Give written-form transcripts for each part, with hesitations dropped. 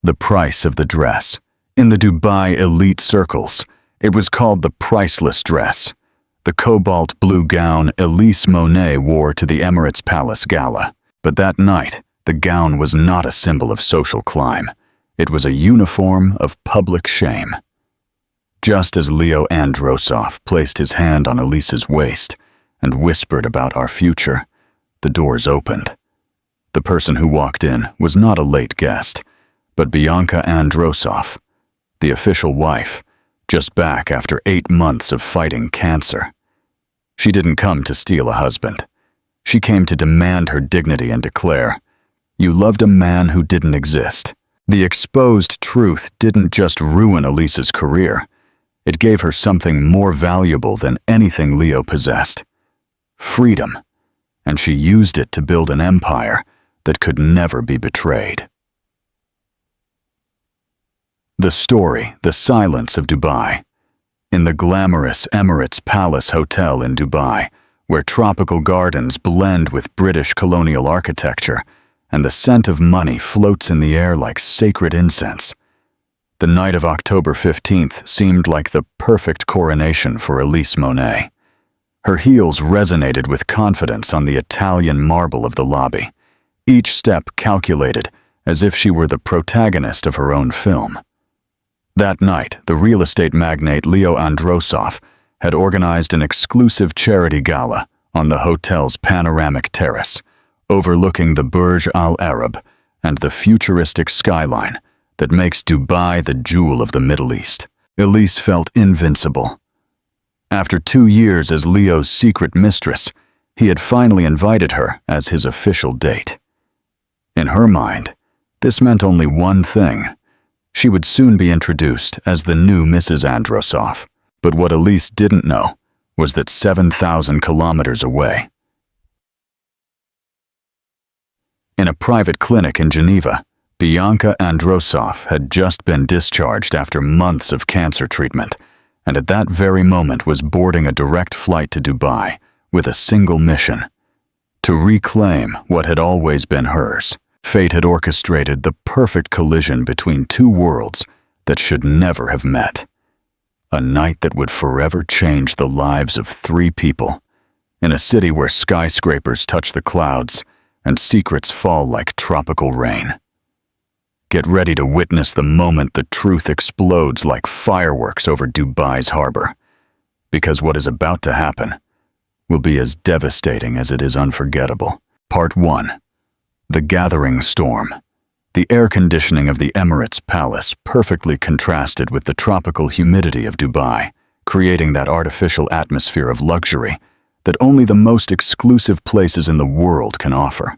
The price of the dress. In the Dubai elite circles, it was called the priceless dress. The cobalt blue gown Elise Monet wore to the Emirates Palace Gala. But that night, the gown was not a symbol of social climb. It was a uniform of public shame. Just as Leo Androsov placed his hand on Elise's waist and whispered about our future, the doors opened. The person who walked in was not a late guest, but Bianca Androsov, the official wife, just back after 8 months of fighting cancer. She didn't come to steal a husband. She came to demand her dignity and declare, "You loved a man who didn't exist." The exposed truth didn't just ruin Elise's career. It gave her something more valuable than anything Leo possessed: freedom, and she used it to build an empire that could never be betrayed. The story, the silence of Dubai. In the glamorous Emirates Palace Hotel in Dubai, where tropical gardens blend with British colonial architecture, and the scent of money floats in the air like sacred incense. The night of October 15th seemed like the perfect coronation for Elise Monet. Her heels resonated with confidence on the Italian marble of the lobby, each step calculated as if she were the protagonist of her own film. That night, the real estate magnate Leo Androsov had organized an exclusive charity gala on the hotel's panoramic terrace, overlooking the Burj Al Arab and the futuristic skyline that makes Dubai the jewel of the Middle East. Elise felt invincible. After 2 years as Leo's secret mistress, he had finally invited her as his official date. In her mind, this meant only one thing: she would soon be introduced as the new Mrs. Androsov. But what Elise didn't know was that 7,000 kilometers away, in a private clinic in Geneva, Bianca Androsov had just been discharged after months of cancer treatment, and at that very moment was boarding a direct flight to Dubai with a single mission: to reclaim what had always been hers. Fate had orchestrated the perfect collision between 2 worlds that should never have met. A night that would forever change the lives of 3 people, in a city where skyscrapers touch the clouds and secrets fall like tropical rain. Get ready to witness the moment the truth explodes like fireworks over Dubai's harbor, because what is about to happen will be as devastating as it is unforgettable. Part 1. The gathering storm. The air conditioning of the Emirates Palace perfectly contrasted with the tropical humidity of Dubai, creating that artificial atmosphere of luxury that only the most exclusive places in the world can offer.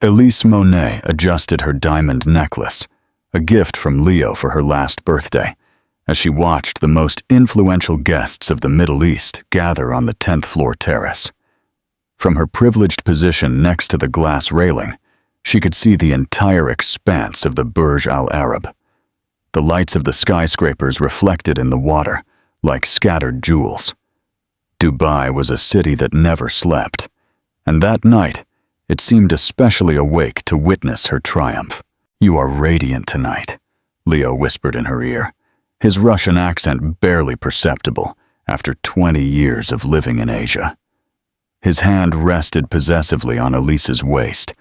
Elise Monet adjusted her diamond necklace, a gift from Leo for her last birthday, as she watched the most influential guests of the Middle East gather on the 10th floor terrace. From her privileged position next to the glass railing, she could see the entire expanse of the Burj Al Arab. The lights of the skyscrapers reflected in the water like scattered jewels. Dubai was a city that never slept, and that night it seemed especially awake to witness her triumph. "You are radiant tonight," Leo whispered in her ear, his Russian accent barely perceptible after 20 years of living in Asia. His hand rested possessively on Elise's waist,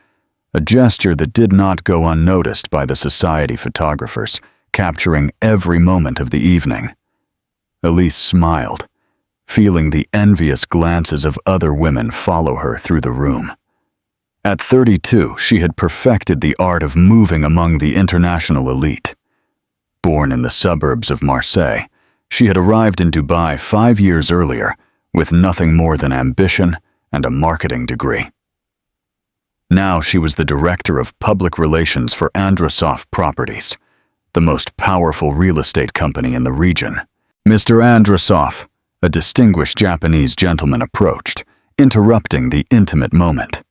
a gesture that did not go unnoticed by the society photographers, capturing every moment of the evening. Elise smiled, feeling the envious glances of other women follow her through the room. At 32, she had perfected the art of moving among the international elite. Born in the suburbs of Marseille, she had arrived in Dubai 5 years earlier with nothing more than ambition and a marketing degree. Now she was the director of public relations for Androsov Properties, the most powerful real estate company in the region. "Mr. Androsov," a distinguished Japanese gentleman approached, interrupting the intimate moment.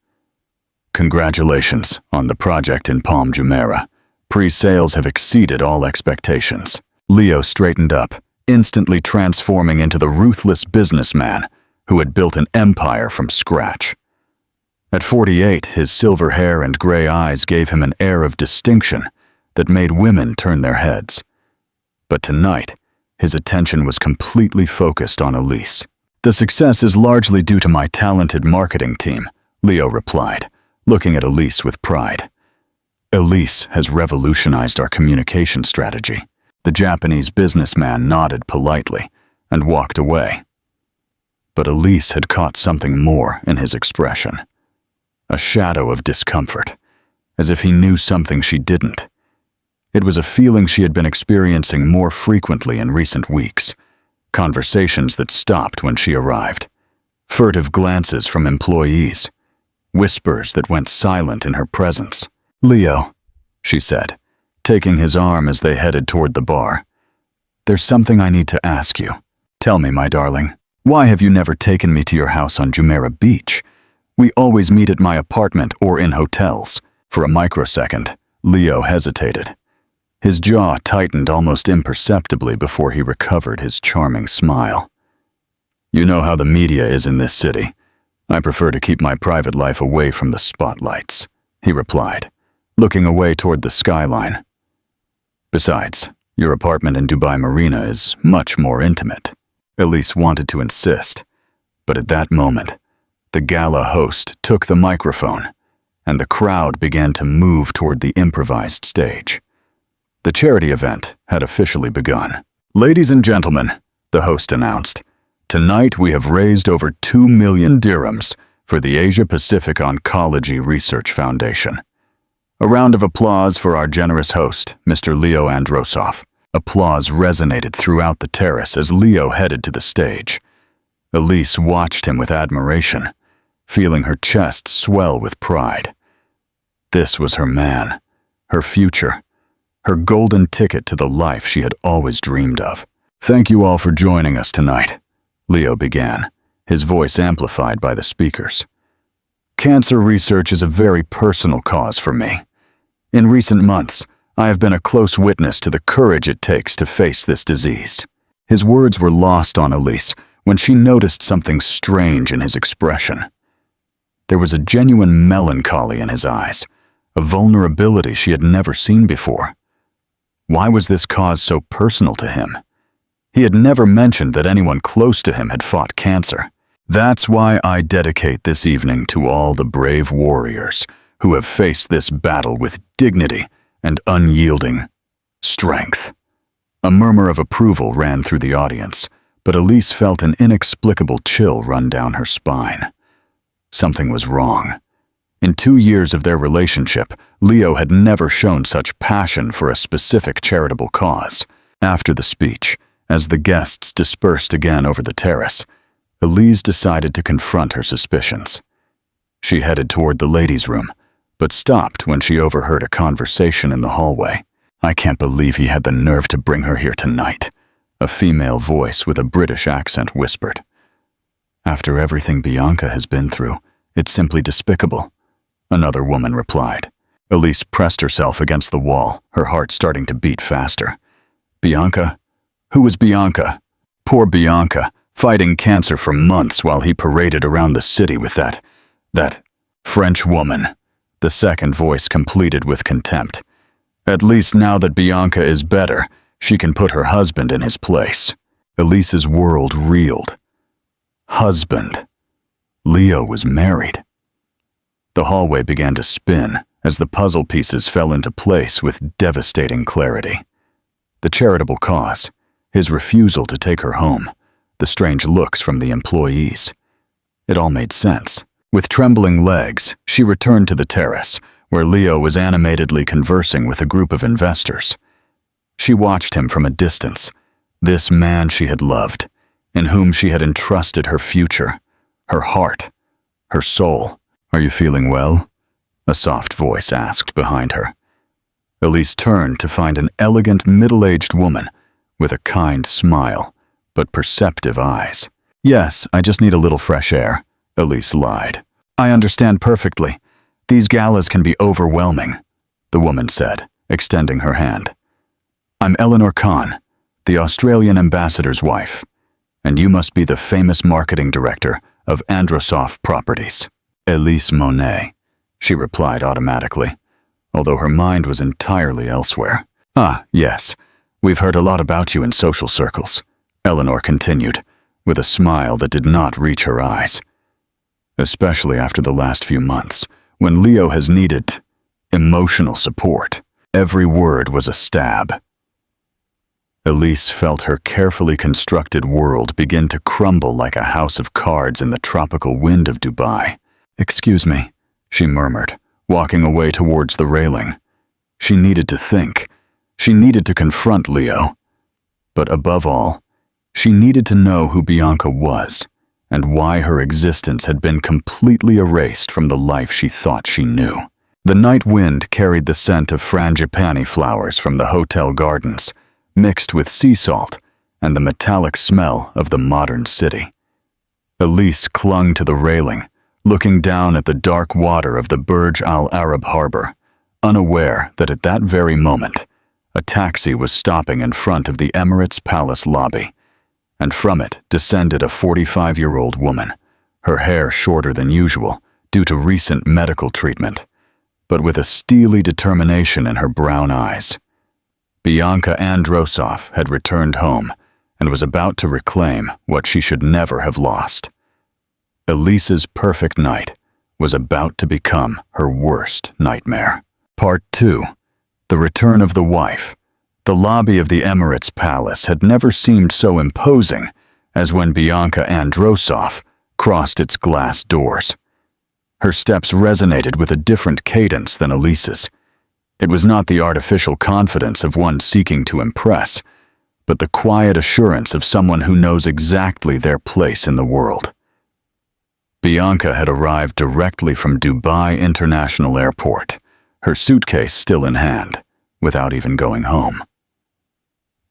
"Congratulations on the project in Palm Jumeirah. Pre-sales have exceeded all expectations." Leo straightened up, instantly transforming into the ruthless businessman who had built an empire from scratch. At 48, his silver hair and gray eyes gave him an air of distinction that made women turn their heads. But tonight, his attention was completely focused on Elise. "The success is largely due to my talented marketing team," Leo replied, looking at Elise with pride. "Elise has revolutionized our communication strategy." The Japanese businessman nodded politely and walked away. But Elise had caught something more in his expression. A shadow of discomfort, as if he knew something she didn't. It was a feeling she had been experiencing more frequently in recent weeks. Conversations that stopped when she arrived. Furtive glances from employees. Whispers that went silent in her presence. "Leo," she said, taking his arm as they headed toward the bar. "There's something I need to ask you. Tell me, my darling, why have you never taken me to your house on Jumeirah Beach? We always meet at my apartment or in hotels." For a microsecond, Leo hesitated. His jaw tightened almost imperceptibly before he recovered his charming smile. "You know how the media is in this city. I prefer to keep my private life away from the spotlights," he replied, looking away toward the skyline. "Besides, your apartment in Dubai Marina is much more intimate." Elise wanted to insist, but at that moment, the gala host took the microphone, and the crowd began to move toward the improvised stage. The charity event had officially begun. "Ladies and gentlemen," the host announced, "tonight we have raised over 2 million dirhams for the Asia-Pacific Oncology Research Foundation. A round of applause for our generous host, Mr. Leo Androsov." Applause resonated throughout the terrace as Leo headed to the stage. Elise watched him with admiration, feeling her chest swell with pride. This was her man, her future, her golden ticket to the life she had always dreamed of. "Thank you all for joining us tonight," Leo began, his voice amplified by the speakers. "Cancer research is a very personal cause for me. In recent months, I have been a close witness to the courage it takes to face this disease." His words were lost on Elise when she noticed something strange in his expression. There was a genuine melancholy in his eyes, a vulnerability she had never seen before. Why was this cause so personal to him? He had never mentioned that anyone close to him had fought cancer. "That's why I dedicate this evening to all the brave warriors who have faced this battle with dignity and unyielding strength." A murmur of approval ran through the audience, but Elise felt an inexplicable chill run down her spine. Something was wrong. In 2 years of their relationship, Leo had never shown such passion for a specific charitable cause. After the speech, as the guests dispersed again over the terrace, Elise decided to confront her suspicions. She headed toward the ladies' room, but stopped when she overheard a conversation in the hallway. "I can't believe he had the nerve to bring her here tonight," a female voice with a British accent whispered. "After everything Bianca has been through, it's simply despicable," another woman replied. Elise pressed herself against the wall, her heart starting to beat faster. Bianca? Who was Bianca? Poor Bianca, fighting cancer for months while he paraded around the city with that French woman. The second voice completed with contempt. "At least now that Bianca is better, she can put her husband in his place." Elise's world reeled. Husband. Leo was married. The hallway began to spin as the puzzle pieces fell into place with devastating clarity. The charitable cause, his refusal to take her home, the strange looks from the employees. It all made sense. With trembling legs, she returned to the terrace, where Leo was animatedly conversing with a group of investors. She watched him from a distance, this man she had loved, in whom she had entrusted her future, her heart, her soul. "Are you feeling well?" a soft voice asked behind her. Elise turned to find an elegant middle-aged woman with a kind smile, but perceptive eyes. "Yes, I just need a little fresh air," Elise lied. "I understand perfectly. These galas can be overwhelming," the woman said, extending her hand. "I'm Eleanor Khan, the Australian ambassador's wife, and you must be the famous marketing director of Androsov Properties." "Elise Monet," she replied automatically, although her mind was entirely elsewhere. "Ah, yes. We've heard a lot about you in social circles," Eleanor continued, with a smile that did not reach her eyes. "Especially after the last few months, when Leo has needed emotional support." Every word was a stab. Elise felt her carefully constructed world begin to crumble like a house of cards in the tropical wind of Dubai. "Excuse me," she murmured, walking away towards the railing. She needed to think. She needed to confront Leo. But above all, she needed to know who Bianca was and why her existence had been completely erased from the life she thought she knew. The night wind carried the scent of frangipani flowers from the hotel gardens, mixed with sea salt and the metallic smell of the modern city. Elise clung to the railing, looking down at the dark water of the Burj Al Arab harbor, unaware that at that very moment, a taxi was stopping in front of the Emirates Palace lobby, and from it descended a 45-year-old woman, her hair shorter than usual due to recent medical treatment, but with a steely determination in her brown eyes. Bianca Androsov had returned home and was about to reclaim what she should never have lost. Elise's perfect night was about to become her worst nightmare. Part 2. The Return of the Wife. The lobby of the Emirates Palace had never seemed so imposing as when Bianca Androsov crossed its glass doors. Her steps resonated with a different cadence than Elise's. It was not the artificial confidence of one seeking to impress, but the quiet assurance of someone who knows exactly their place in the world. Bianca had arrived directly from Dubai International Airport, her suitcase still in hand, without even going home.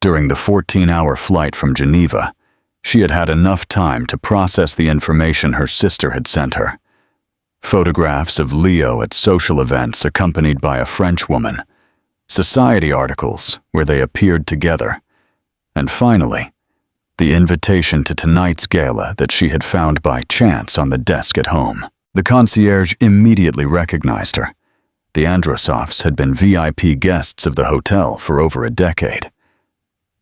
During the 14-hour flight from Geneva, she had had enough time to process the information her sister had sent her. Photographs of Leo at social events accompanied by a French woman, society articles where they appeared together, and finally, the invitation to tonight's gala that she had found by chance on the desk at home. The concierge immediately recognized her. The Androsovs had been VIP guests of the hotel for over a decade.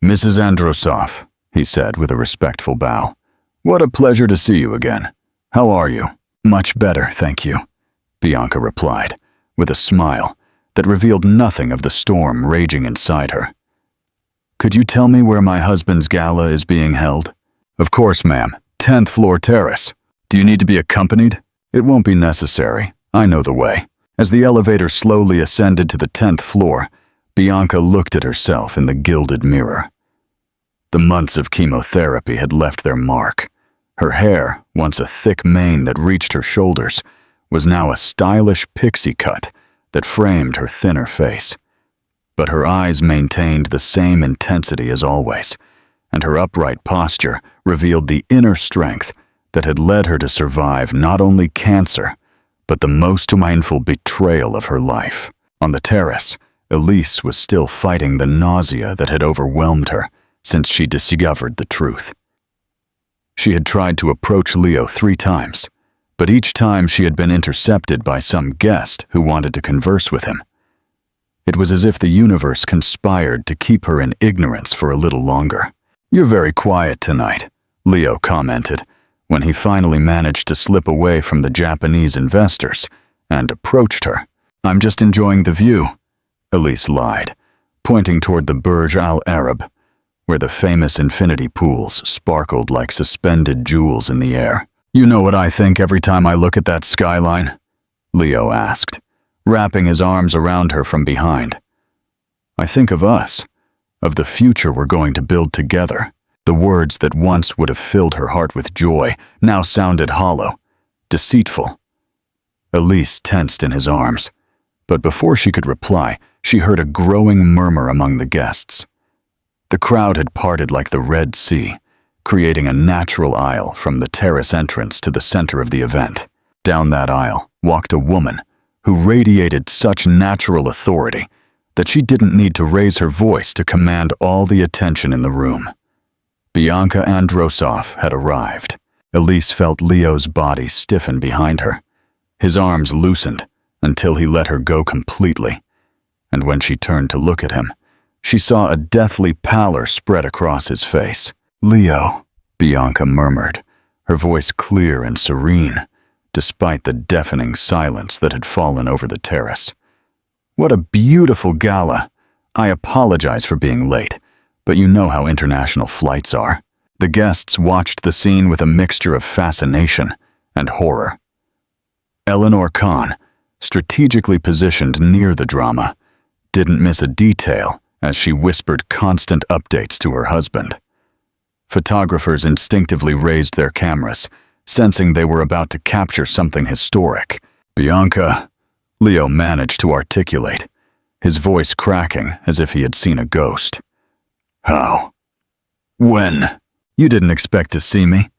"Mrs. Androsov," he said with a respectful bow, "what a pleasure to see you again. How are you?" "Much better, thank you," Bianca replied, with a smile that revealed nothing of the storm raging inside her. "Could you tell me where my husband's gala is being held?" "Of course, ma'am. 10th floor terrace. Do you need to be accompanied?" "It won't be necessary. I know the way." As the elevator slowly ascended to the 10th floor, Bianca looked at herself in the gilded mirror. The months of chemotherapy had left their mark. Her hair, once a thick mane that reached her shoulders, was now a stylish pixie cut that framed her thinner face. But her eyes maintained the same intensity as always, and her upright posture revealed the inner strength that had led her to survive not only cancer, but the most mindful betrayal of her life. On the terrace, Elise was still fighting the nausea that had overwhelmed her since she discovered the truth. She had tried to approach Leo 3 times, but each time she had been intercepted by some guest who wanted to converse with him. It was as if the universe conspired to keep her in ignorance for a little longer. "You're very quiet tonight," Leo commented, when he finally managed to slip away from the Japanese investors and approached her. "I'm just enjoying the view," Elise lied, pointing toward the Burj Al Arab, where the famous infinity pools sparkled like suspended jewels in the air. "You know what I think every time I look at that skyline?" Leo asked, wrapping his arms around her from behind. "I think of us, of the future we're going to build together." The words that once would have filled her heart with joy now sounded hollow, deceitful. Elise tensed in his arms, but before she could reply, she heard a growing murmur among the guests. The crowd had parted like the Red Sea, creating a natural aisle from the terrace entrance to the center of the event. Down that aisle walked a woman who radiated such natural authority that she didn't need to raise her voice to command all the attention in the room. Bianca Androsov had arrived. Elise felt Leo's body stiffen behind her. His arms loosened until he let her go completely, and when she turned to look at him, she saw a deathly pallor spread across his face. "Leo," Bianca murmured, her voice clear and serene, despite the deafening silence that had fallen over the terrace. "What a beautiful gala! I apologize for being late, but you know how international flights are." The guests watched the scene with a mixture of fascination and horror. Eleanor Kahn, strategically positioned near the drama, didn't miss a detail as she whispered constant updates to her husband. Photographers instinctively raised their cameras, sensing they were about to capture something historic. "Bianca," Leo managed to articulate, his voice cracking as if he had seen a ghost. "How? When? You didn't expect to see me?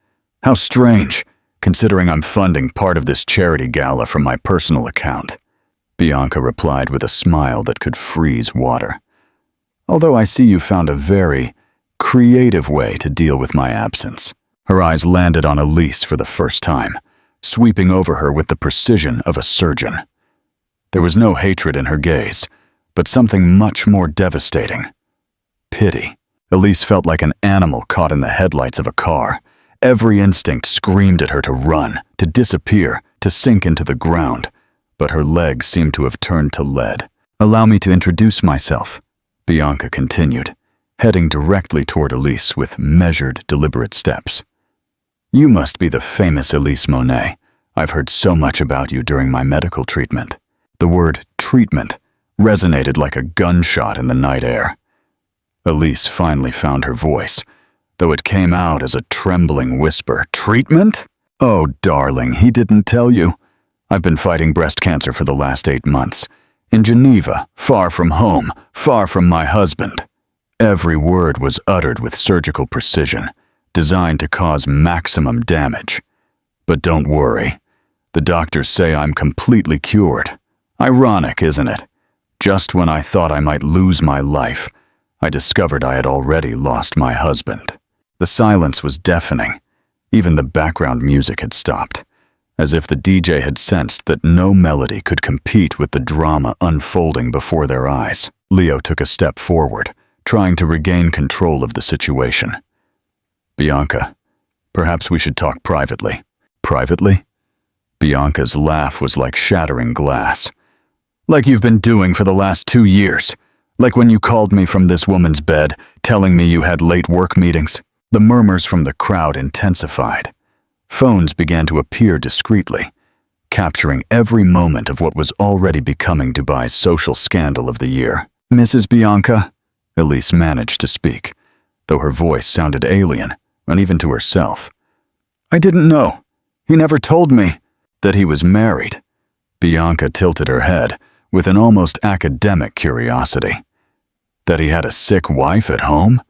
How strange, considering I'm funding part of this charity gala from my personal account," Bianca replied with a smile that could freeze water. "Although I see you found a very creative way to deal with my absence." Her eyes landed on Elise for the first time, sweeping over her with the precision of a surgeon. There was no hatred in her gaze, but something much more devastating. Pity. Elise felt like an animal caught in the headlights of a car. Every instinct screamed at her to run, to disappear, to sink into the ground, but her legs seemed to have turned to lead. "Allow me to introduce myself," Bianca continued, heading directly toward Elise with measured, deliberate steps. "You must be the famous Elise Monet. I've heard so much about you during my medical treatment." The word treatment resonated like a gunshot in the night air. Elise finally found her voice, though it came out as a trembling whisper. "Treatment? Oh, darling, he didn't tell you. I've been fighting breast cancer for the last 8 months. In Geneva, far from home, far from my husband." Every word was uttered with surgical precision, designed to cause maximum damage. "But don't worry. The doctors say I'm completely cured. Ironic, isn't it? Just when I thought I might lose my life, I discovered I had already lost my husband." The silence was deafening. Even the background music had stopped, as if the DJ had sensed that no melody could compete with the drama unfolding before their eyes. Leo took a step forward, trying to regain control of the situation. "Bianca, perhaps we should talk privately." "Privately?" Bianca's laugh was like shattering glass. "Like you've been doing for the last 2 years. Like when you called me from this woman's bed, telling me you had late work meetings." The murmurs from the crowd intensified. Phones began to appear discreetly, capturing every moment of what was already becoming Dubai's social scandal of the year. "Mrs. Bianca," Elise managed to speak, though her voice sounded alien, and even to herself. "I didn't know. He never told me that he was married." Bianca tilted her head with an almost academic curiosity. "That he had a sick wife at home?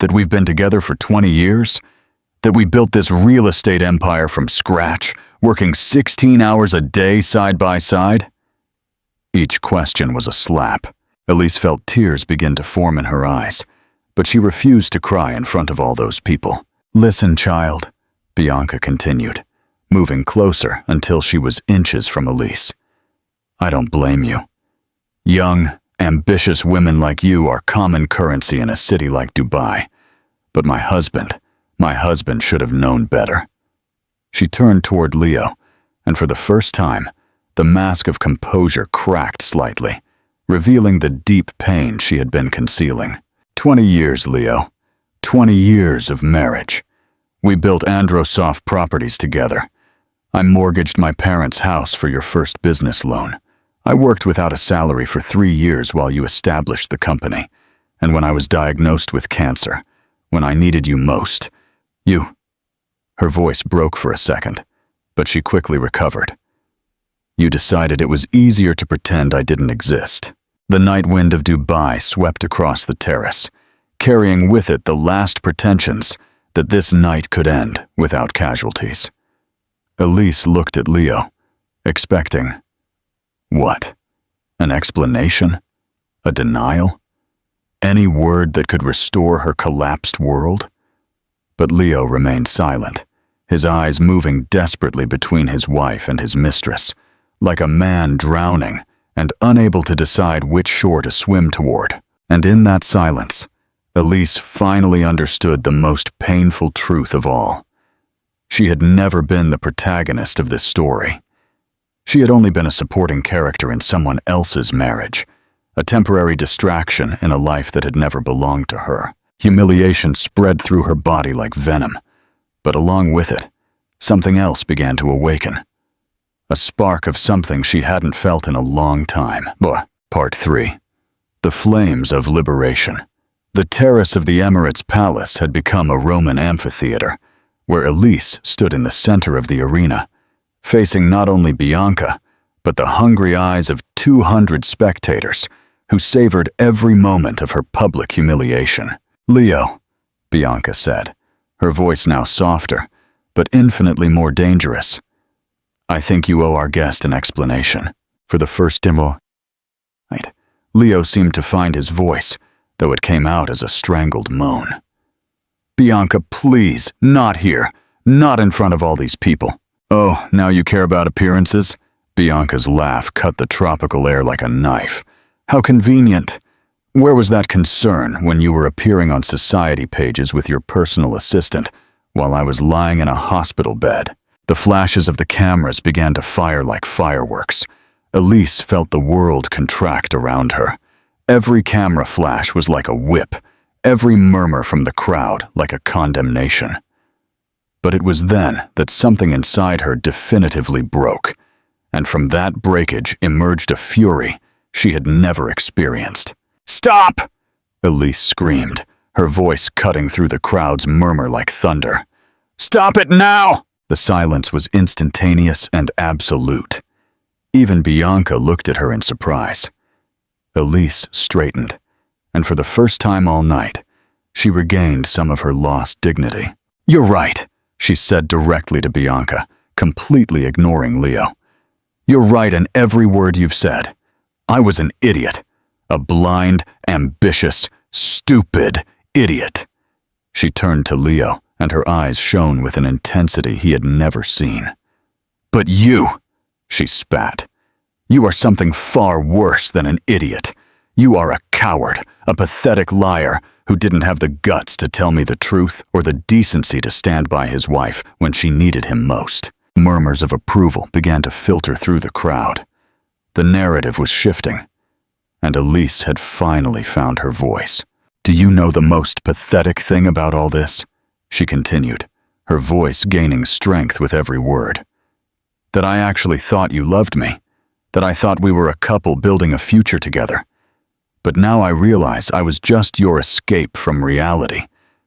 That we've been together for 20 years? That we built this real estate empire from scratch, working 16 hours a day side by side?" Each question was a slap. Elise felt tears begin to form in her eyes, but she refused to cry in front of all those people. "Listen, child," Bianca continued, moving closer until she was inches from Elise. "I don't blame you. Young, ambitious women like you are common currency in a city like Dubai. But my husband should have known better." She turned toward Leo, and for the first time, the mask of composure cracked slightly, revealing the deep pain she had been concealing. 20 years, Leo. 20 years of marriage. We built Androsoft properties together. I mortgaged my parents' house for your first business loan. I worked without a salary for 3 years while you established the company. And when I was diagnosed with cancer, when I needed you most, you... Her voice broke for a second, but she quickly recovered. You decided it was easier to pretend I didn't exist. The night wind of Dubai swept across the terrace, carrying with it the last pretensions that this night could end without casualties. Elise looked at Leo, expecting... what? An explanation? A denial? Any word that could restore her collapsed world? But Leo remained silent, his eyes moving desperately between his wife and his mistress, like a man drowning and unable to decide which shore to swim toward. And in that silence, Elise finally understood the most painful truth of all. She had never been the protagonist of this story. She had only been a supporting character in someone else's marriage, a temporary distraction in a life that had never belonged to her. Humiliation spread through her body like venom, but along with it, something else began to awaken. A spark of something she hadn't felt in a long time. Part 3. The Flames of Liberation. The terrace of the Emirates Palace had become a Roman amphitheater, where Elise stood in the center of the arena, facing not only Bianca, but the hungry eyes of 200 spectators who savored every moment of her public humiliation. "Leo," Bianca said, her voice now softer, but infinitely more dangerous. "I think you owe our guest an explanation." For the first demo, Leo seemed to find his voice, though it came out as a strangled moan. "Bianca, please, not here. Not in front of all these people." "Oh, now you care about appearances?" Bianca's laugh cut the tropical air like a knife. "How convenient. Where was that concern when you were appearing on society pages with your personal assistant while I was lying in a hospital bed?" The flashes of the cameras began to fire like fireworks. Elise felt the world contract around her. Every camera flash was like a whip, every murmur from the crowd like a condemnation. But it was then that something inside her definitively broke, and from that breakage emerged a fury she had never experienced. "Stop!" Elise screamed, her voice cutting through the crowd's murmur like thunder. "Stop it now!" The silence was instantaneous and absolute. Even Bianca looked at her in surprise. Elise straightened, and for the first time all night, she regained some of her lost dignity. "You're right," she said directly to Bianca, completely ignoring Leo. "You're right in every word you've said. I was an idiot. A blind, ambitious, stupid idiot." She turned to Leo, and her eyes shone with an intensity he had never seen. "But you," she spat, "you are something far worse than an idiot. You are a coward, a pathetic liar who didn't have the guts to tell me the truth or the decency to stand by his wife when she needed him most." Murmurs of approval began to filter through the crowd. The narrative was shifting, and Elise had finally found her voice. "Do you know the most pathetic thing about all this?" she continued, her voice gaining strength with every word. "That I actually thought you loved me, that I thought we were a couple building a future together. But now I realize I was just your escape from reality,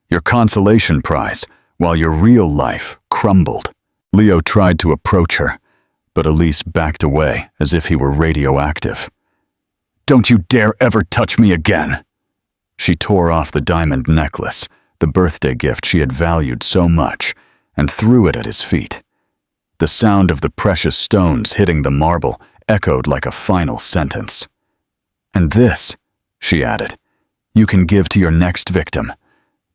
your consolation prize, while your real life crumbled." Leo tried to approach her, but Elise backed away as if he were radioactive. "Don't you dare ever touch me again!" She tore off the diamond necklace, the birthday gift she had valued so much, and threw it at his feet. The sound of the precious stones hitting the marble echoed like a final sentence. "And this," she added, "you can give to your next victim,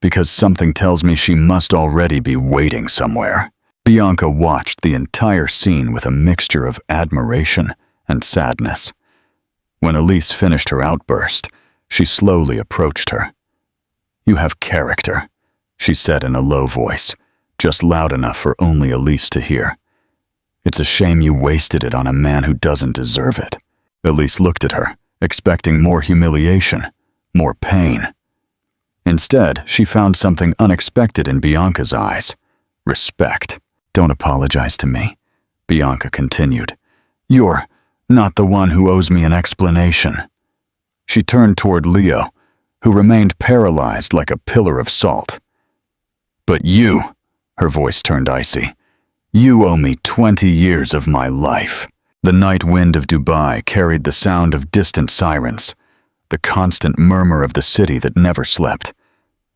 because something tells me she must already be waiting somewhere." Bianca watched the entire scene with a mixture of admiration and sadness. When Elise finished her outburst, she slowly approached her. "You have character," she said in a low voice, just loud enough for only Elise to hear. "It's a shame you wasted it on a man who doesn't deserve it." Elise looked at her, expecting more humiliation, more pain. Instead, she found something unexpected in Bianca's eyes: respect. "Don't apologize to me," Bianca continued. "You're not the one who owes me an explanation." She turned toward Leo, who remained paralyzed like a pillar of salt. "But you," her voice turned icy, "you owe me 20 years of my life." The night wind of Dubai carried the sound of distant sirens, the constant murmur of the city that never slept,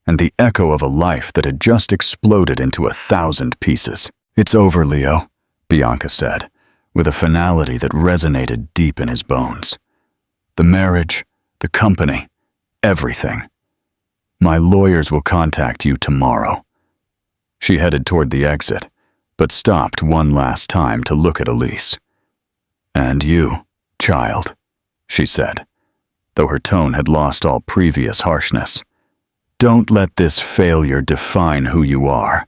and the echo of a life that had just exploded into 1,000 pieces. "It's over, Leo," Bianca said, with a finality that resonated deep in his bones. "The marriage, the company, everything. My lawyers will contact you tomorrow." She headed toward the exit, but stopped one last time to look at Elise. "And you, child." she said, though her tone had lost all previous harshness. Don't let this failure define who you are.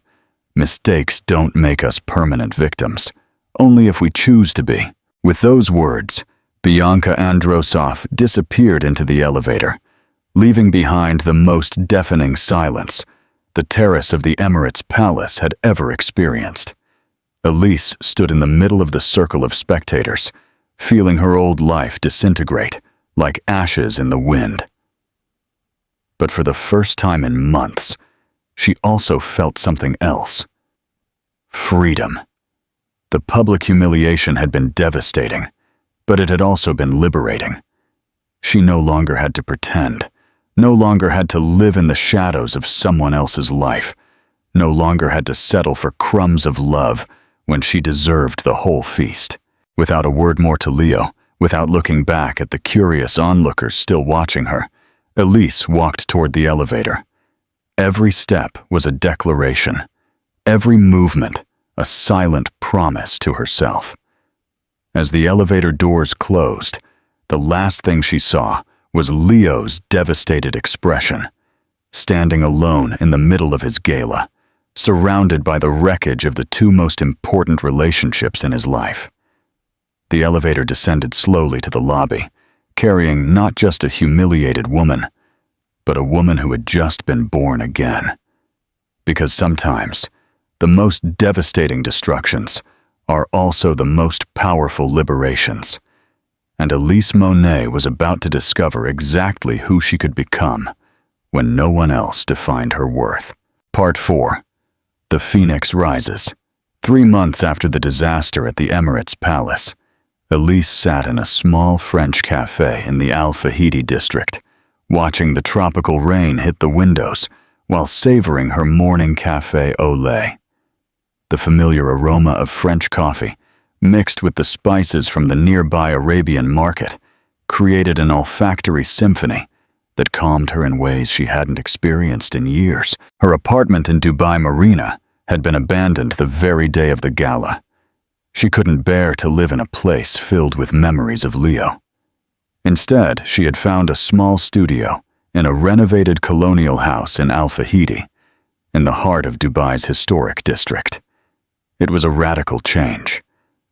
Mistakes don't make us permanent victims, only if we choose to be. With those words, Bianca Androsov disappeared into the elevator, leaving behind the most deafening silence the terrace of the Emirates Palace had ever experienced. Elise stood in the middle of the circle of spectators, feeling her old life disintegrate like ashes in the wind. But for the first time in months, she also felt something else. Freedom. The public humiliation had been devastating, but it had also been liberating. She no longer had to pretend, no longer had to live in the shadows of someone else's life, no longer had to settle for crumbs of love when she deserved the whole feast. Without a word more to Leo, without looking back at the curious onlookers still watching her, Elise walked toward the elevator. Every step was a declaration, every movement a silent promise to herself. As the elevator doors closed, the last thing she saw was Leo's devastated expression, standing alone in the middle of his gala, surrounded by the wreckage of the two most important relationships in his life. The elevator descended slowly to the lobby, carrying not just a humiliated woman, but a woman who had just been born again. Because sometimes, the most devastating destructions are also the most powerful liberations. And Elise Monet was about to discover exactly who she could become when no one else defined her worth. Part 4. The Phoenix Rises. 3 months after the disaster at the Emirates Palace, Elise sat in a small French cafe in the Al Fahidi district, watching the tropical rain hit the windows while savoring her morning café au lait. The familiar aroma of French coffee, mixed with the spices from the nearby Arabian market, created an olfactory symphony that calmed her in ways she hadn't experienced in years. Her apartment in Dubai Marina had been abandoned the very day of the gala. She couldn't bear to live in a place filled with memories of Leo. Instead, she had found a small studio in a renovated colonial house in Al Fahidi, in the heart of Dubai's historic district. It was a radical change,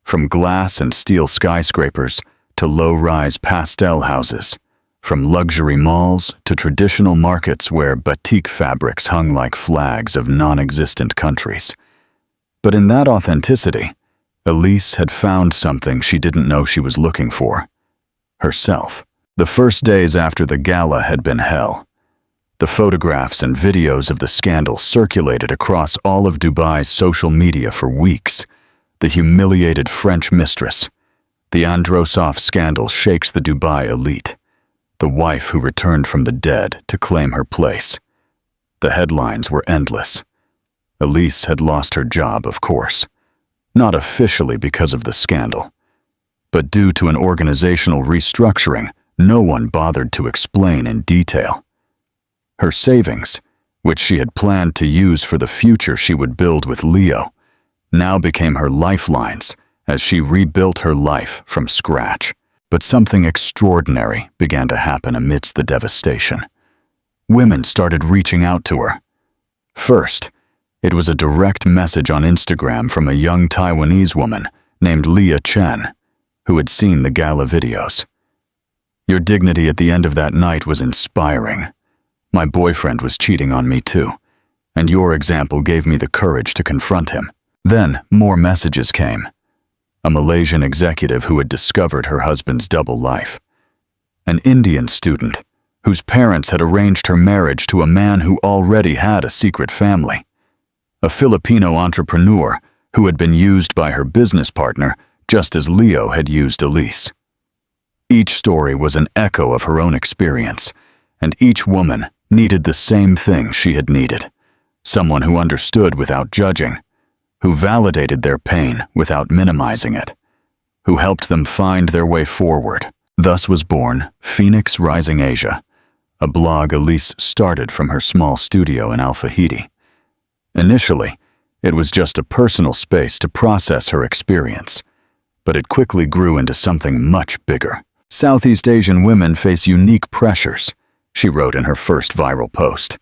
from glass and steel skyscrapers to low-rise pastel houses, from luxury malls to traditional markets where batik fabrics hung like flags of non-existent countries. But in that authenticity, Elise had found something she didn't know she was looking for: herself. The first days after the gala had been hell. The photographs and videos of the scandal circulated across all of Dubai's social media for weeks. The humiliated French mistress. The Androsov scandal shakes the Dubai elite. The wife who returned from the dead to claim her place. The headlines were endless. Elise had lost her job, of course. Not officially because of the scandal, but due to an organizational restructuring no one bothered to explain in detail. Her savings, which she had planned to use for the future she would build with Leo, now became her lifelines as she rebuilt her life from scratch. But something extraordinary began to happen amidst the devastation. Women started reaching out to her. First, it was a direct message on Instagram from a young Taiwanese woman named Leah Chen, who had seen the gala videos. Your dignity at the end of that night was inspiring. My boyfriend was cheating on me too, and your example gave me the courage to confront him. Then, more messages came. A Malaysian executive who had discovered her husband's double life. An Indian student whose parents had arranged her marriage to a man who already had a secret family. A Filipino entrepreneur who had been used by her business partner just as Leo had used Elise. Each story was an echo of her own experience, and each woman needed the same thing she had needed: someone who understood without judging, who validated their pain without minimizing it, who helped them find their way forward. Thus was born Phoenix Rising Asia, a blog Elise started from her small studio in Al Fahidi. Initially, it was just a personal space to process her experience, but it quickly grew into something much bigger. Southeast Asian women face unique pressures, she wrote in her first viral post.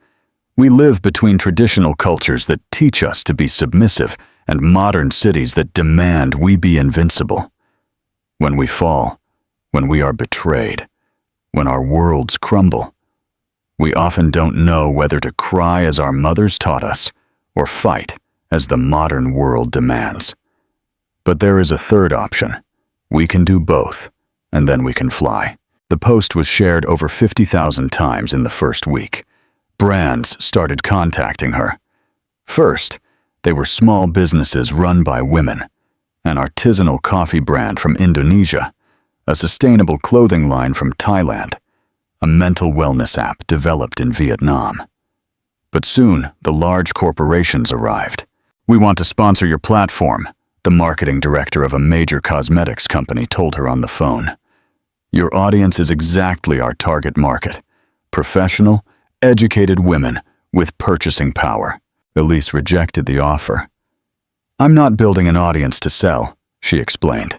We live between traditional cultures that teach us to be submissive and modern cities that demand we be invincible. When we fall, when we are betrayed, when our worlds crumble, we often don't know whether to cry as our mothers taught us or fight as the modern world demands. But there is a third option. We can do both, and then we can fly. The post was shared over 50,000 times in the first week. Brands started contacting her. First, they were small businesses run by women, an artisanal coffee brand from Indonesia, a sustainable clothing line from Thailand, a mental wellness app developed in Vietnam. But soon, the large corporations arrived. We want to sponsor your platform, the marketing director of a major cosmetics company told her on the phone. Your audience is exactly our target market. Professional, educated women with purchasing power. Elise rejected the offer. I'm not building an audience to sell, she explained.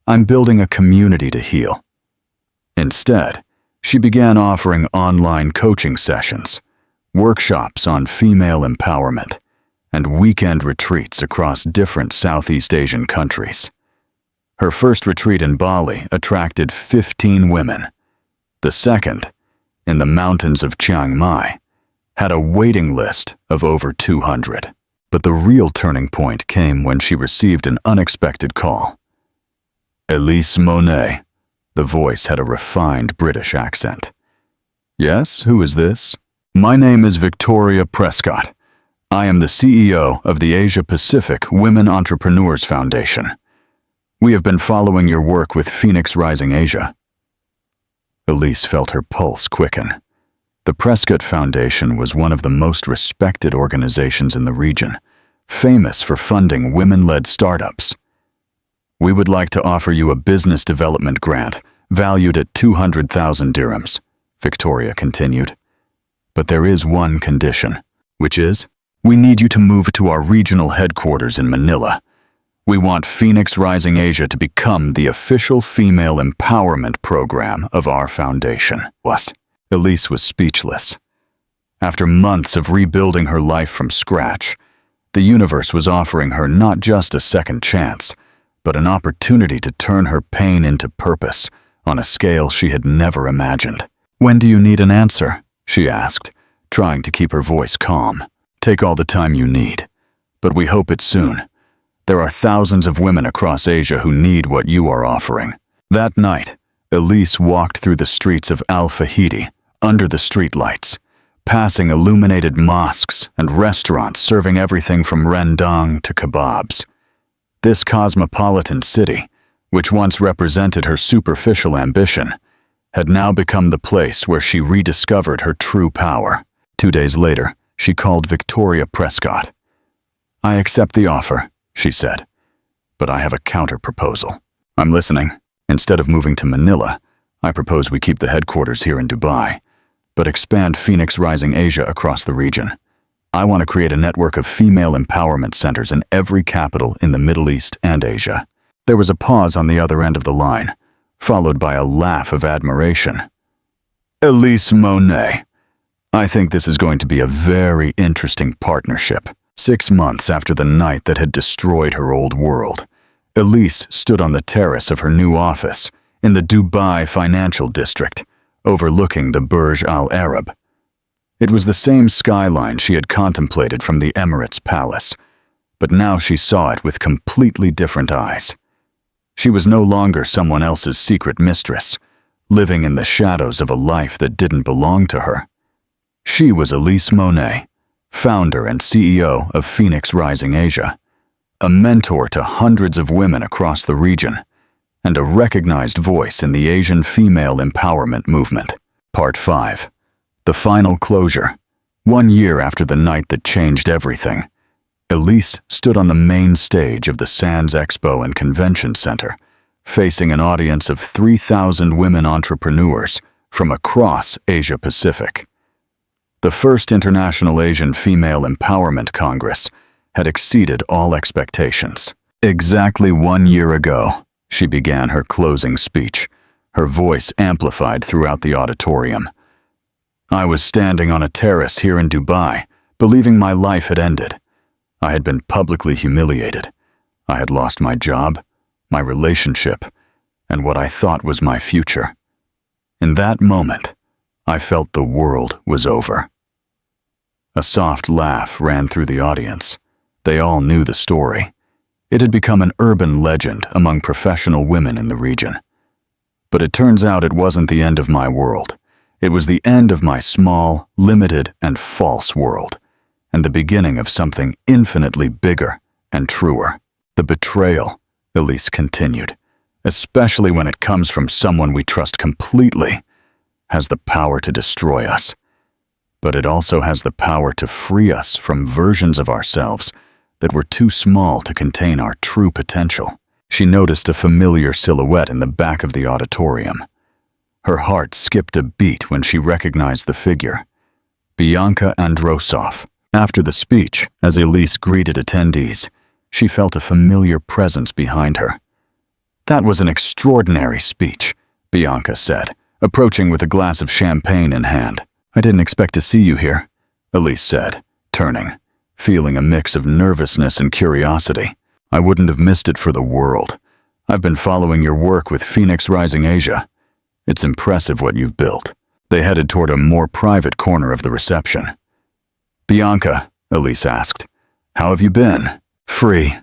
I'm building a community to heal. Instead, she began offering online coaching sessions, workshops on female empowerment, and weekend retreats across different Southeast Asian countries. Her first retreat in Bali attracted 15 women. The second, in the mountains of Chiang Mai, had a waiting list of over 200. But the real turning point came when she received an unexpected call. Elise Monet. The voice had a refined British accent. Yes, who is this? My name is Victoria Prescott. I am the CEO of the Asia Pacific Women Entrepreneurs Foundation. We have been following your work with Phoenix Rising Asia. Elise felt her pulse quicken. The Prescott Foundation was one of the most respected organizations in the region, famous for funding women-led startups. We would like to offer you a business development grant valued at 200,000 dirhams, Victoria continued. But there is one condition, which is, we need you to move to our regional headquarters in Manila. We want Phoenix Rising Asia to become the official female empowerment program of our foundation. Elise was speechless. After months of rebuilding her life from scratch, the universe was offering her not just a second chance, but an opportunity to turn her pain into purpose on a scale she had never imagined. When do you need an answer? She asked, trying to keep her voice calm. Take all the time you need, but we hope it's soon. There are thousands of women across Asia who need what you are offering. That night, Elise walked through the streets of Al-Fahidi, under the streetlights, passing illuminated mosques and restaurants serving everything from rendang to kebabs. This cosmopolitan city, which once represented her superficial ambition, had now become the place where she rediscovered her true power. 2 days later, she called Victoria Prescott. I accept the offer, she said, but I have a counter-proposal. I'm listening. Instead of moving to Manila, I propose we keep the headquarters here in Dubai, but expand Phoenix Rising Asia across the region. I want to create a network of female empowerment centers in every capital in the Middle East and Asia. There was a pause on the other end of the line, followed by a laugh of admiration. Elise Monet. I think this is going to be a very interesting partnership. 6 months after the night that had destroyed her old world, Elise stood on the terrace of her new office in the Dubai Financial District, overlooking the Burj Al Arab. It was the same skyline she had contemplated from the Emirates Palace, but now she saw it with completely different eyes. She was no longer someone else's secret mistress, living in the shadows of a life that didn't belong to her. She was Elise Monet, founder and CEO of Phoenix Rising Asia, a mentor to hundreds of women across the region, and a recognized voice in the Asian female empowerment movement. Part 5. The final closure. 1 year after the night that changed everything, Elise stood on the main stage of the Sands Expo and Convention Center, facing an audience of 3,000 women entrepreneurs from across Asia Pacific. The first International Asian Female Empowerment Congress had exceeded all expectations. Exactly 1 year ago, she began her closing speech, her voice amplified throughout the auditorium. I was standing on a terrace here in Dubai, believing my life had ended. I had been publicly humiliated. I had lost my job, my relationship, and what I thought was my future. In that moment, I felt the world was over. A soft laugh ran through the audience. They all knew the story. It had become an urban legend among professional women in the region. But it turns out it wasn't the end of my world. It was the end of my small, limited, and false world, and the beginning of something infinitely bigger and truer. The betrayal, Elise continued, especially when it comes from someone we trust completely, has the power to destroy us. But it also has the power to free us from versions of ourselves that were too small to contain our true potential. She noticed a familiar silhouette in the back of the auditorium. Her heart skipped a beat when she recognized the figure. Bianca Androsov. After the speech, as Elise greeted attendees, she felt a familiar presence behind her. "That was an extraordinary speech," Bianca said, approaching with a glass of champagne in hand. "I didn't expect to see you here," Elise said, turning, feeling a mix of nervousness and curiosity. "I wouldn't have missed it for the world. I've been following your work with Phoenix Rising Asia. It's impressive what you've built." They headed toward a more private corner of the reception. "Bianca," Elise asked, "how have you been?" "Free,"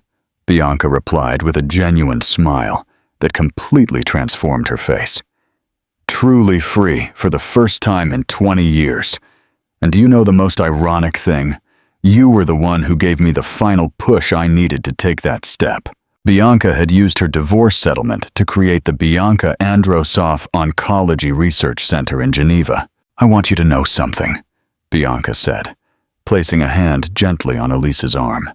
Bianca replied with a genuine smile that completely transformed her face. "Truly free for the first time in 20 years. And do you know the most ironic thing? You were the one who gave me the final push I needed to take that step." Bianca had used her divorce settlement to create the Bianca Androsov Oncology Research Center in Geneva. "I want you to know something," Bianca said, placing a hand gently on Elise's arm.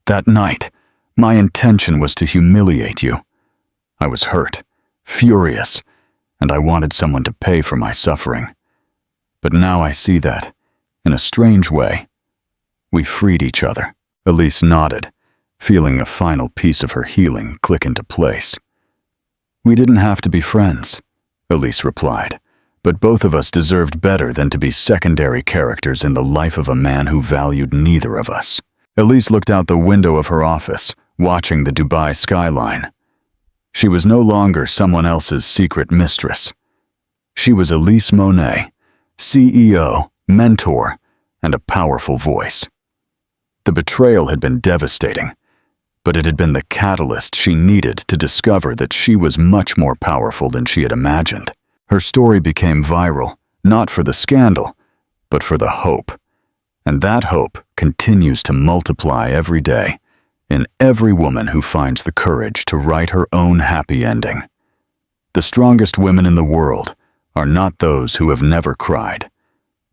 "That night, my intention was to humiliate you. I was hurt, furious, and I wanted someone to pay for my suffering. But now I see that, in a strange way, we freed each other." Elise nodded, feeling a final piece of her healing click into place. "We didn't have to be friends," Elise replied, "but both of us deserved better than to be secondary characters in the life of a man who valued neither of us." Elise looked out the window of her office, watching the Dubai skyline. She was no longer someone else's secret mistress. She was Elise Monet, CEO, mentor, and a powerful voice. The betrayal had been devastating, but it had been the catalyst she needed to discover that she was much more powerful than she had imagined. Her story became viral, not for the scandal, but for the hope. And that hope continues to multiply every day in every woman who finds the courage to write her own happy ending. The strongest women in the world are not those who have never cried,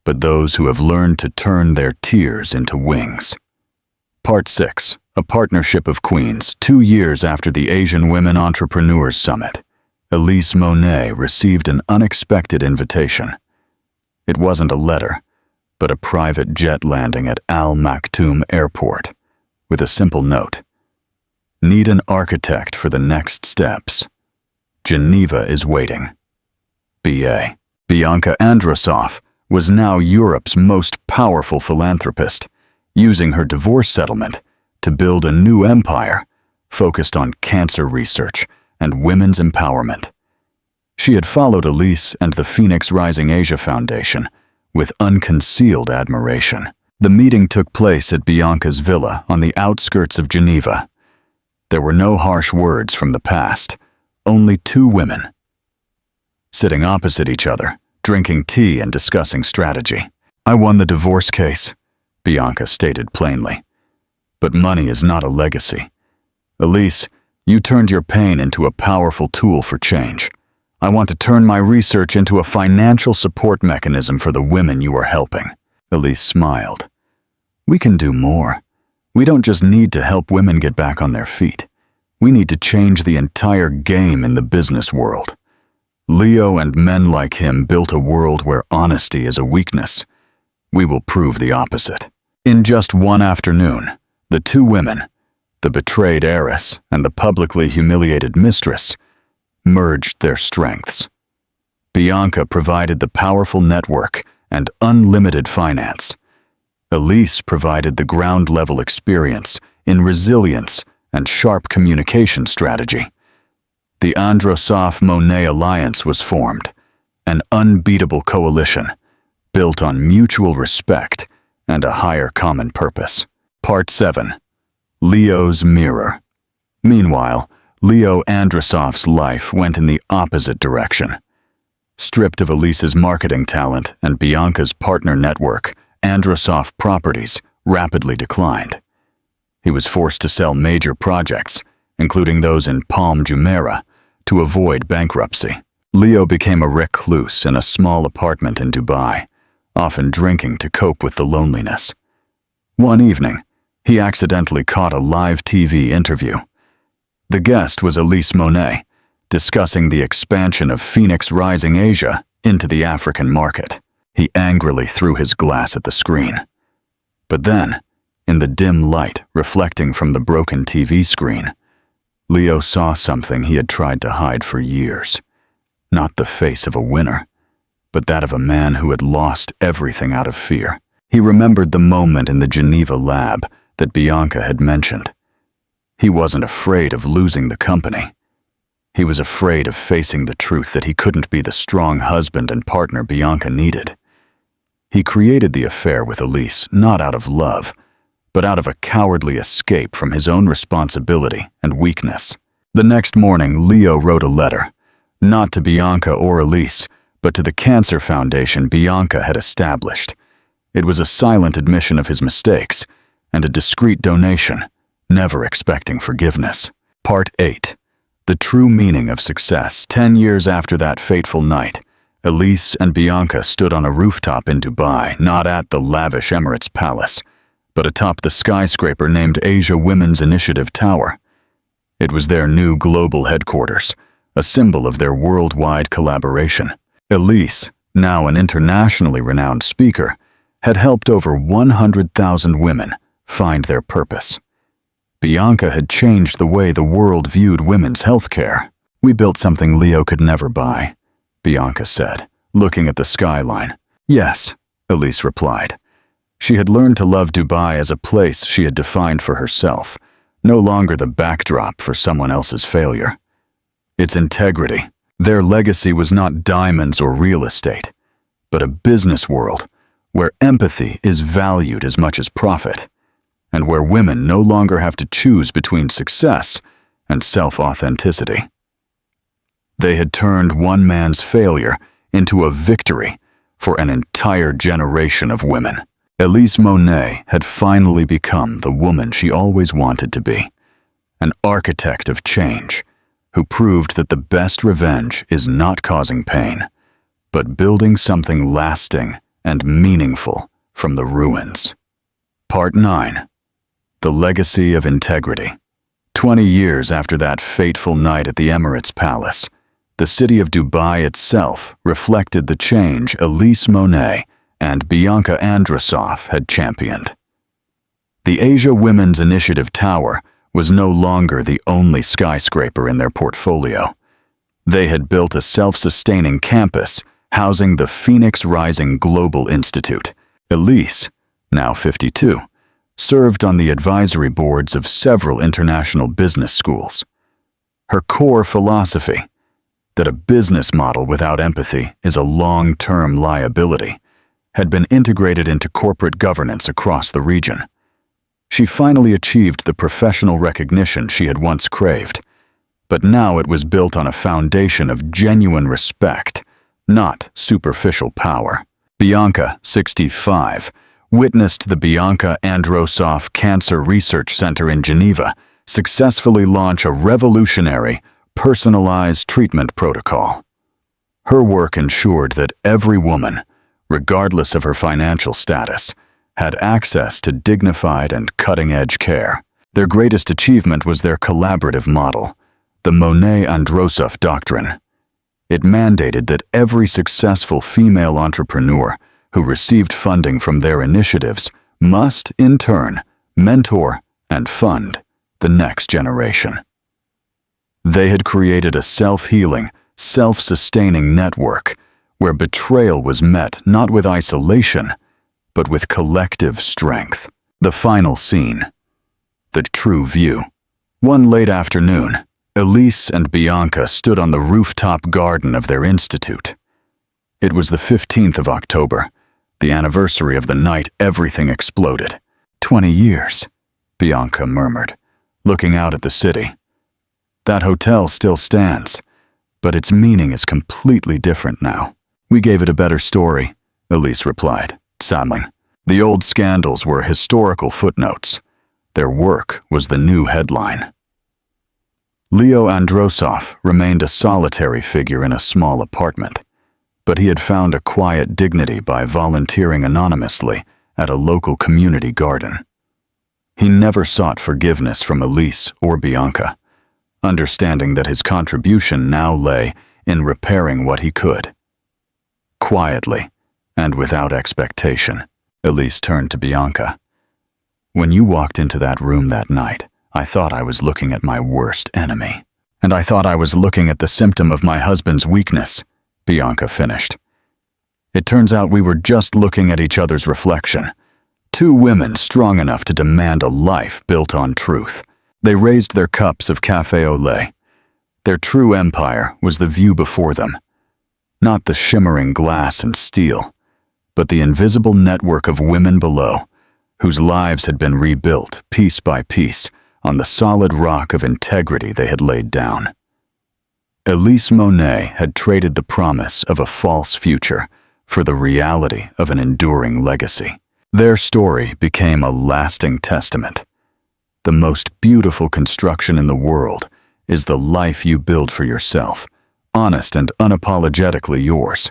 but those who have learned to turn their tears into wings. Part 6. A Partnership of Queens. 2 years after the Asian Women Entrepreneurs Summit, Elise Monet received an unexpected invitation. It wasn't a letter, but a private jet landing at Al Maktoum Airport, with a simple note: "Need an architect for the next steps. Geneva is waiting. B.A." Bianca Androsov was now Europe's most powerful philanthropist, using her divorce settlement to build a new empire focused on cancer research and women's empowerment. She had followed Elise and the Phoenix Rising Asia Foundation with unconcealed admiration. The meeting took place at Bianca's villa on the outskirts of Geneva. There were no harsh words from the past, only 2 women, sitting opposite each other, drinking tea and discussing strategy. "I won the divorce case," Bianca stated plainly. "But money is not a legacy. Elise, you turned your pain into a powerful tool for change. I want to turn my research into a financial support mechanism for the women you are helping." Elise smiled. "We can do more. We don't just need to help women get back on their feet. We need to change the entire game in the business world. Leo and men like him built a world where honesty is a weakness. We will prove the opposite." In just one afternoon, the 2 women, the betrayed heiress and the publicly humiliated mistress, merged their strengths. Bianca provided the powerful network and unlimited finance. Elise provided the ground-level experience in resilience and sharp communication strategy. The Androsoff-Monet alliance was formed, an unbeatable coalition built on mutual respect and a higher common purpose. Part 7. Leo's Mirror. Meanwhile, Leo Androsoff's life went in the opposite direction. Stripped of Elise's marketing talent and Bianca's partner network, Androsoff Properties rapidly declined. He was forced to sell major projects, including those in Palm Jumeirah, to avoid bankruptcy. Leo became a recluse in a small apartment in Dubai, often drinking to cope with the loneliness. One evening, he accidentally caught a live TV interview. The guest was Elise Monet, discussing the expansion of Phoenix Rising Asia into the African market. He angrily threw his glass at the screen. But then, in the dim light reflecting from the broken TV screen, Leo saw something he had tried to hide for years. Not the face of a winner, but that of a man who had lost everything out of fear. He remembered the moment in the Geneva lab that Bianca had mentioned. He wasn't afraid of losing the company. He was afraid of facing the truth that he couldn't be the strong husband and partner Bianca needed. He created the affair with Elise not out of love, but out of a cowardly escape from his own responsibility and weakness. The next morning, Leo wrote a letter, not to Bianca or Elise, but to the cancer foundation Bianca had established. It was a silent admission of his mistakes and a discreet donation, never expecting forgiveness. Part 8. The true meaning of success. 10 years after that fateful night, Elise and Bianca stood on a rooftop in Dubai, not at the lavish Emirates Palace, but atop the skyscraper named Asia Women's Initiative Tower. It was their new global headquarters, a symbol of their worldwide collaboration. Elise, now an internationally renowned speaker, had helped over 100,000 women find their purpose. Bianca had changed the way the world viewed women's health care. "We built something Leo could never buy," Bianca said, looking at the skyline. "Yes," Elise replied. She had learned to love Dubai as a place she had defined for herself, no longer the backdrop for someone else's failure. Its integrity. Their legacy was not diamonds or real estate, but a business world where empathy is valued as much as profit, and where women no longer have to choose between success and self-authenticity. They had turned one man's failure into a victory for an entire generation of women. Elise Monet had finally become the woman she always wanted to be, an architect of change who proved that the best revenge is not causing pain, but building something lasting and meaningful from the ruins. Part 9. The Legacy of Integrity. 20 years after that fateful night at the Emirates Palace, the city of Dubai itself reflected the change Elise Monet and Bianca Androsoff had championed. The Asia Women's Initiative Tower was no longer the only skyscraper in their portfolio. They had built a self-sustaining campus housing the Phoenix Rising Global Institute. Elise, now 52, served on the advisory boards of several international business schools. Her core philosophy, that a business model without empathy is a long-term liability, had been integrated into corporate governance across the region. She finally achieved the professional recognition she had once craved, but now it was built on a foundation of genuine respect, not superficial power. Bianca, 65, witnessed the Bianca Androsoff Cancer Research Center in Geneva successfully launch a revolutionary, personalized treatment protocol. Her work ensured that every woman, regardless of her financial status, had access to dignified and cutting-edge care. Their greatest achievement was their collaborative model, the Monet-Androsoff Doctrine. It mandated that every successful female entrepreneur who received funding from their initiatives must, in turn, mentor and fund the next generation. They had created a self-healing, self-sustaining network where betrayal was met not with isolation, but with collective strength. The final scene. The true view. One late afternoon, Elise and Bianca stood on the rooftop garden of their institute. It was the 15th of October, the anniversary of the night everything exploded. 20 years, Bianca murmured, looking out at the city. That hotel still stands, but its meaning is completely different now. We gave it a better story, Elise replied, sadly. The old scandals were historical footnotes. Their work was the new headline. Leo Androsov remained a solitary figure in a small apartment, but he had found a quiet dignity by volunteering anonymously at a local community garden. He never sought forgiveness from Elise or Bianca, understanding that his contribution now lay in repairing what he could. Quietly, and without expectation, Elise turned to Bianca. When you walked into that room that night, I thought I was looking at my worst enemy. And I thought I was looking at the symptom of my husband's weakness, Bianca finished. It turns out we were just looking at each other's reflection. Two women strong enough to demand a life built on truth. They raised their cups of café au lait. Their true empire was the view before them. Not the shimmering glass and steel, but the invisible network of women below, whose lives had been rebuilt piece by piece on the solid rock of integrity they had laid down. Elise Monet had traded the promise of a false future for the reality of an enduring legacy. Their story became a lasting testament. The most beautiful construction in the world is the life you build for yourself, honest and unapologetically yours.